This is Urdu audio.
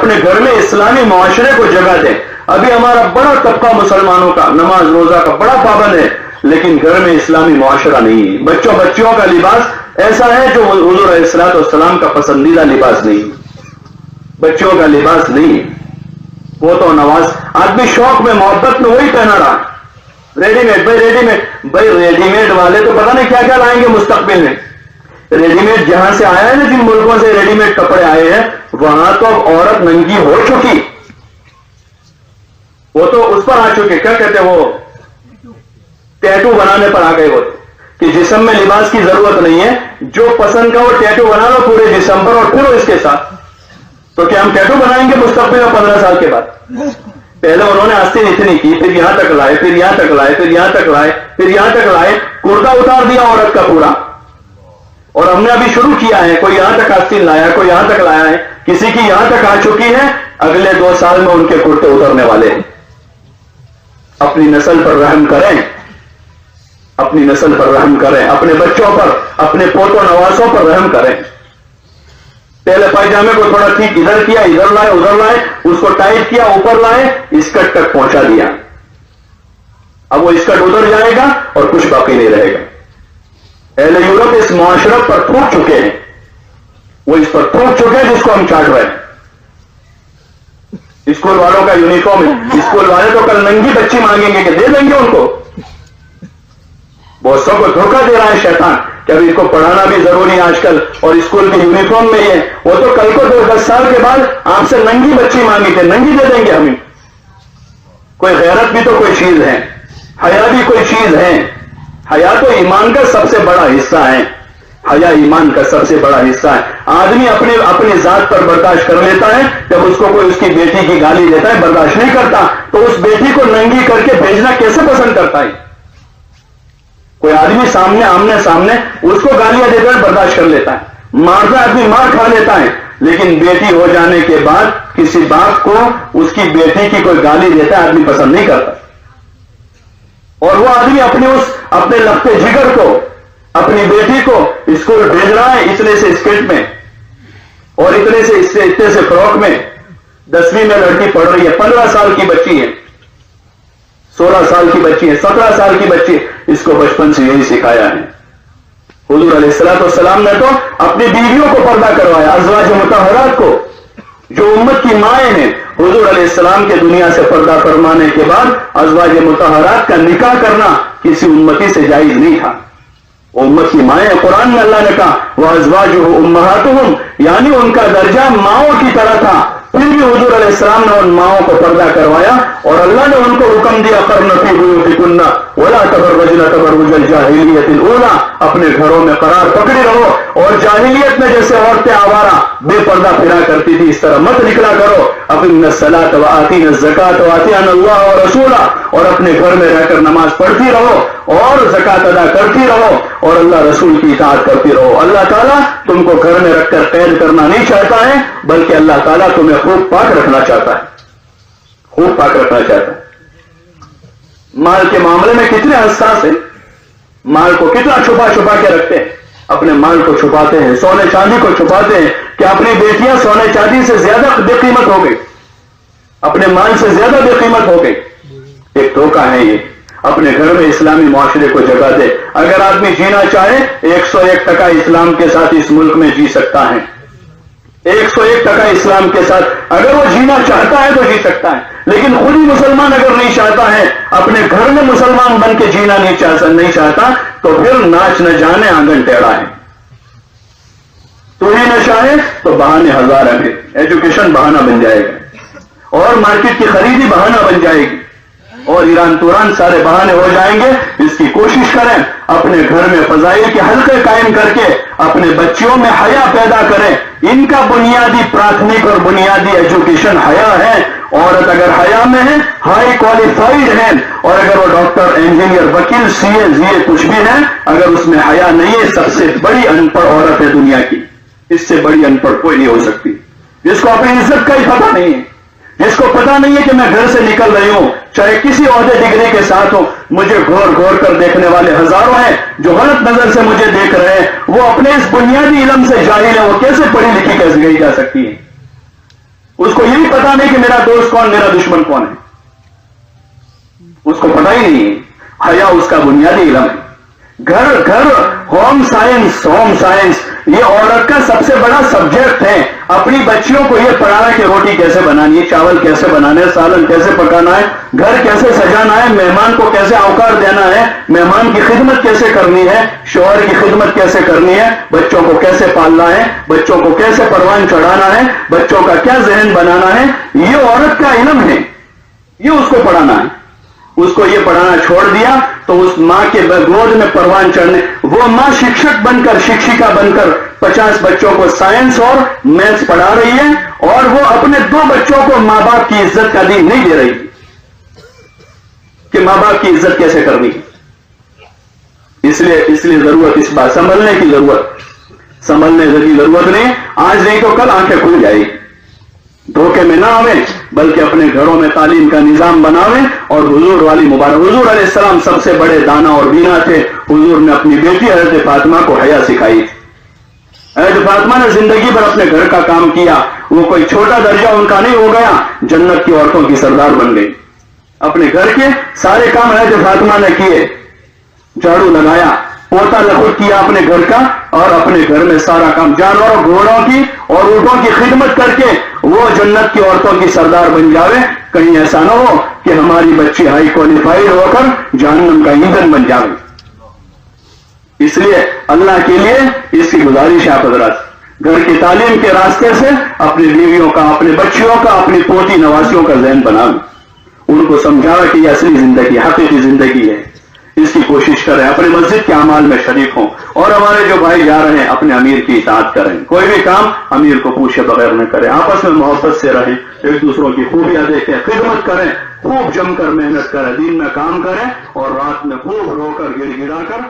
اپنے گھر میں اسلامی معاشرے کو جگہ دیں. ابھی ہمارا بڑا طبقہ مسلمانوں کا نماز روزہ کا بڑا پابند ہے، لیکن گھر میں اسلامی معاشرہ نہیں ہے. بچوں کا لباس ایسا ہے جو حضور علیہ الصلوۃ والسلام کا پسندیدہ لباس نہیں. بچوں کا لباس نہیں ہے. وہ تو نواز آدمی شوق میں محبت میں وہی پہنا رہا. ریڈی میڈ والے تو پتہ نہیں کیا کیا لائیں گے مستقبل میں. ریڈی میڈ جہاں سے آیا ہے نا، جن ملکوں سے ریڈی میڈ کپڑے آئے ہیں، وہاں تو اب عورت ننگی ہو چکی. وہ تو اس پر آ چکے، کیا کہتے ہیں وہ، ٹیٹو بنانے پر آ گئے. وہ کہ جسم میں لباس کی ضرورت نہیں ہے، جو پسند کا وہ ٹیٹو بنا لو پورے جسم پر اور پھر اس کے ساتھ. تو کیا ہم ٹیٹو بنائیں گے مستقبل میں 15 سال کے بعد؟ پہلے انہوں نے آستین اتنی کی، پھر یہاں تک لائے، پھر یہاں تک لائے، پھر یہاں تک لائے، پھر یہاں تک لائے، کرتا اتار دیا عورت کا پورا. اور ہم نے ابھی شروع کیا ہے، کوئی یہاں تک آستین لایا، کوئی یہاں تک لایا ہے، کسی کی یہاں تک آ چکی ہے. اگلے 2 سال میں ان کے کرتے اترنے والے ہیں. اپنی نسل پر رحم کریں، اپنی نسل پر رحم کریں، اپنے بچوں پر، اپنے پوتوں نوازوں پر رحم کریں. پہلے پائجامے کو تھوڑا ٹھیک ادھر کیا، ادھر لائے، ادھر لائے، اس کو ٹائٹ کیا، اوپر لائے، اسکرٹ تک پہنچا دیا. اب وہ اسکرٹ ادھر جائے گا اور کچھ باقی نہیں رہے گا. اہل یورپ اس معاشرت پر تھوک چکے ہیں، وہ اس پر تھوک چکے ہیں جس کو ہم چاٹ رہے ہیں. اسکول والوں کا یونیفارم، اسکول والے تو کل ننگی بچی مانگیں گے کہ دے دیں گے ان کو. بہت سو کو دھوکہ دے رہا ہے شیطان کہ ابھی اس کو پڑھانا بھی ضروری ہے آج کل، اور اسکول کے یونیفارم میں یہ، وہ تو کل کو 10 سال کے بعد آپ سے ننگی بچی مانگی تھے، ننگی دے دیں گے ہمیں. کوئی غیرت بھی تو کوئی چیز ہے، حیا بھی کوئی چیز ہے. حیا تو ایمان کا سب سے بڑا حصہ ہے. حیا ایمان کا سب سے بڑا حصہ ہے. آدمی اپنی ذات پر برداشت کر لیتا ہے، جب اس کو کوئی اس کی بیٹی کی گالی دیتا ہے برداشت نہیں کرتا، تو اس بیٹی کو ننگی کر کے بھیجنا کیسے پسند کرتا ہے؟ کوئی آدمی آمنے سامنے اس کو گالیاں دیتا ہے برداشت کر لیتا ہے، مارتا آدمی مار کھا لیتا ہے، لیکن بیٹی ہو جانے کے بعد کسی باپ کو اس کی بیٹی کی کوئی گالی دیتا ہے آدمی پسند نہیں کرتا. اور وہ آدمی اپنے لگتے جگر کو، اپنی بیٹی کو اسکول بھیج رہا ہے اتنے سے اسکرٹ میں اور اتنے سے فراک میں. 10ویں میں لڑکی پڑھ رہی ہے، 15 سال کی بچی ہے، 16 سال کی بچی ہے، 17 سال کی بچی. اس کو بچپن سے یہی سکھایا ہے. حضور علیہ الصلوۃ والسلام نے تو اپنی بیویوں کو پردہ کروایا، ازواج مطہرات کو جو امت کی مائیں ہیں. حضور علیہ السلام کے دنیا سے پردہ فرمانے کے بعد ازواج مطہرات کا نکاح کرنا کسی امتی سے جائز نہیں تھا. وہ امت کی مائیں، قرآن میں اللہ نے کہا وَأَزْوَاجُهُ أُمَّهَاتُهُمْ، یعنی ان کا درجہ ماؤں کی طرح تھا. پھر بھی حضور علیہ السلام نے ان ماؤں کو پردہ کروایا اور اللہ نے ان کو حکم دیا قَرْنَ فِي بُيُوتِكُنَّ وَلَا تَبَرَّجْنَ تَبَرُّجَ الْجَاهِلِيَّةِ الْأُولَىٰ، اپنے گھروں میں قرار پکڑے رہو، اور جاہلیت میں جیسے عورتیں آوارہ بے پردہ پھرا کرتی تھی اس طرح مت نکلا کرو. اقِمْنَ الصَّلَاةَ وَآتِينَ الزَّكَاةَ وَأَطِيعْنَ اللَّهَ وَرَسُولَهُ، اور اپنے گھر میں رہ کر نماز پڑھتی رہو اور زکات ادا کرتی رہو اور اللہ رسول کی اطاعت کرتی رہو. اللہ تعالیٰ تم کو گھر میں رکھ کر قید کرنا نہیں چاہتا ہے، بلکہ اللہ تعالیٰ تمہیں خوب پاک رکھنا چاہتا ہے، خوب پاک رکھنا چاہتا ہے. مال کے معاملے میں کتنے حساس ہیں، مال کو کتنا چھپا چھپا کے رکھتے ہیں، اپنے مال کو چھپاتے ہیں، سونے چاندی کو چھپاتے ہیں کہ اپنی بیٹیاں سونے چاندی سے زیادہ بے قیمت ہو گئی، اپنے مال سے زیادہ بے قیمت ہو گئی. ایک دھوکہ ہے یہ. اپنے گھر میں اسلامی معاشرے کو جگہ دے. اگر آدمی جینا چاہے 101% اسلام کے ساتھ اس ملک میں جی سکتا ہے، 101% اسلام کے ساتھ اگر وہ جینا چاہتا ہے تو جی سکتا ہے. لیکن خود ہی مسلمان اگر نہیں چاہتا ہے، اپنے گھر میں مسلمان بن کے جینا نہیں چاہتا، تو پھر ناچ نہ جانے آنگن ٹیڑھا ہے. تو ہی نہ چاہے تو بہانے ہزار ہیں. ایجوکیشن بہانہ بن جائے گا اور مارکیٹ کی خریدی بہانہ بن جائے گی اور ایران توران سارے بہانے ہو جائیں گے. اس کی کوشش کریں، اپنے گھر میں فضائل کے حلقے قائم کر کے اپنے بچیوں میں حیا پیدا کریں. ان کا بنیادی پراتھمک اور بنیادی ایجوکیشن حیا ہے. عورت اگر حیا میں ہے، ہائی کوالیفائڈ ہے، اور اگر وہ ڈاکٹر، انجینئر، وکیل، سی اے کچھ بھی ہے، اگر اس میں حیا نہیں ہے، سب سے بڑی ان پڑھ عورت ہے دنیا کی. اس سے بڑی ان پڑھ کوئی نہیں ہو سکتی، جس کو اپنی عزت کا ہی پتہ نہیں ہے، جس کو پتا نہیں ہے کہ میں گھر سے نکل رہی ہوں، چاہے کسی عہدے ڈگری کے ساتھ ہوں. مجھے گھور کر دیکھنے والے ہزاروں ہیں جو غلط نظر سے مجھے دیکھ رہے ہیں. وہ اپنے اس بنیادی علم سے جاہل ہے، وہ کیسے پڑھی لکھی کیسے گئی جا سکتی ہے؟ اس کو یہ پتا نہیں کہ میرا دوست کون میرا دشمن کون ہے, اس کو پتا ہی نہیں ہے. حیا اس کا بنیادی علم ہے. گھر ہوم سائنس یہ عورت کا سب سے بڑا سبجیکٹ ہے. اپنی بچیوں کو یہ پڑھانا کہ روٹی کیسے بنانی ہے, چاول کیسے بنانے ہیں, سالن کیسے پکانا ہے, گھر کیسے سجانا ہے, مہمان کو کیسے اوقات دینا ہے, مہمان کی خدمت کیسے کرنی ہے, شوہر کی خدمت کیسے کرنی ہے, بچوں کو کیسے پالنا ہے, بچوں کو کیسے پروان چڑھانا ہے, بچوں کا کیا ذہن بنانا ہے, یہ عورت کا علم ہے. یہ اس کو پڑھانا ہے. اس کو یہ پڑھانا چھوڑ دیا تو اس ماں کے گود میں پروان چڑھنے, وہ ماں شکشک بن کر, شکشکا بن کر 50 بچوں کو سائنس اور میتھس پڑھا رہی ہے, اور وہ اپنے 2 بچوں کو ماں باپ کی عزت کا دین نہیں دے رہی کہ ماں باپ کی عزت کیسے کرنی ہے. اس لیے ضرورت اس بات سنبھلنے کی ضرورت نہیں. آج نہیں تو کل آنکھیں کھل جائے گی. دھوکے میں نہ آویں بلکہ اپنے گھروں میں تعلیم کا نظام بناویں. اور حضور والی مبارک, حضور علیہ السلام سب سے بڑے دانا اور بینا تھے. حضور نے اپنی بیٹی حضرت فاطمہ کو حیا سکھائی تھی. حضرت فاطمہ نے زندگی بھر اپنے گھر کا کام کیا. وہ کوئی چھوٹا درجہ ان کا نہیں ہو گیا, جنت کی عورتوں کی سردار بن گئی. اپنے گھر کے سارے کام حضرت فاطمہ نے کیے. جھاڑو لگایا, پوتا لخت کیا اپنے گھر کا, اور اپنے گھر میں سارا کام, جانوروں گھوڑوں کی اور اونٹوں کی خدمت کر کے وہ جنت کی عورتوں کی سردار بن جاوے. کہیں ایسا نہ ہو کہ ہماری بچی ہائی کوالیفائڈ ہو کر جہنم کا ایندھن بن جاوے. اس لیے اللہ کے لیے اس کی گزارش ہے آپ حضرات, گھر کی تعلیم کے راستے سے اپنی بیویوں کا, اپنے بچیوں کا, اپنی پوتی نواسیوں کا ذہن بناویں. ان کو سمجھاوے کہ یہ اصلی زندگی, حقیقی زندگی ہے. اس کی کوشش کریں, اپنے مسجد کے اعمال میں شریک ہوں, اور ہمارے جو بھائی جا رہے ہیں اپنے امیر کی اطاعت کریں. کوئی بھی کام امیر کو پوچھے بغیر نہ کریں. آپس میں محبت سے رہیں, ایک دوسروں کی خوبیاں دیکھیں, خدمت کریں, خوب جم کر محنت کریں, دن میں کام کریں اور رات میں خوب رو کر گڑ گڑا کر